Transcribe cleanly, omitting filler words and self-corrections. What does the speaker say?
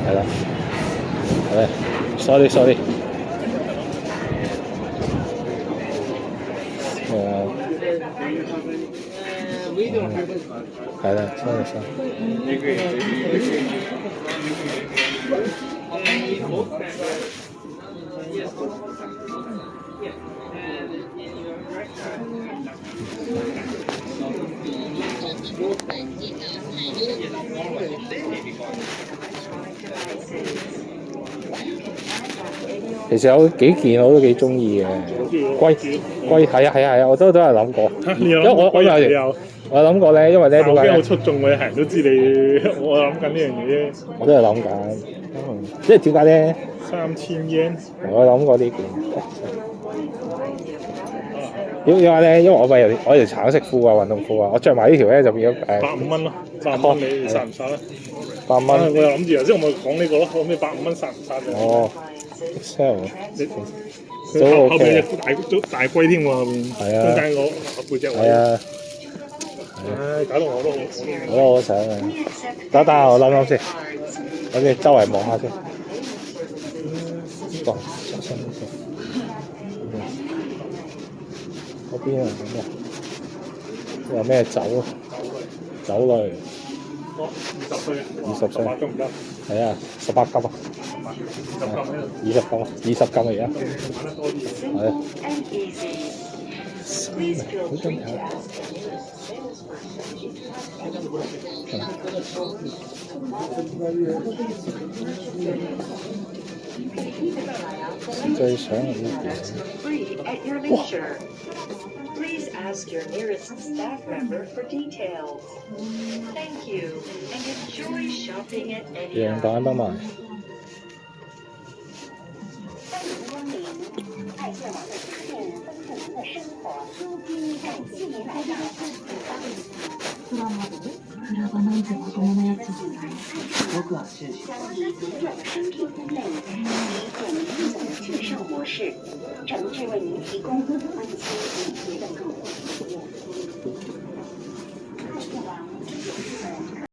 係啦，sorry。係啦，sorry。其實有幾件我都幾中意嘅，龜係啊，我都係諗過，因為我諗過咧，因為咧點解？好出眾嘅人都知你，我諗緊呢樣嘢啫。我都係諗緊，即係點解咧？3000yen。我諗過呢件。點解咧？因為我條橙色褲啊，運動褲啊，我着埋呢條咧就變咗85蚊咯，85蚊你殺唔殺咧？8蚊。我又諗住頭先我咪講呢個咯，我咩85蚊殺唔殺嘅？哦 ，sell。後邊有大龜添喎，後邊。係啊。中間個背脊位。係啊。唉，搞到我都好想啊！等我諗先，我哋周圍望下先。呢個嗰邊啊，有咩酒啊？酒類。20歲。20歲。18得唔得？係啊，18金啊。20金啊，20金啊而家。係啊。好中意啊！最想呢件。哇！Please ask your nearest staff member for details. Thank you, and enjoy shopping at any. 羊蛋得埋。爱线网的支付丰富您的生活，感谢您来到。プラモデル？プラがなんてまともなやつじゃない。僕は終始。相机组种生品分类，以简明易懂的制售模式，诚挚为您提供温馨体贴的购物体验。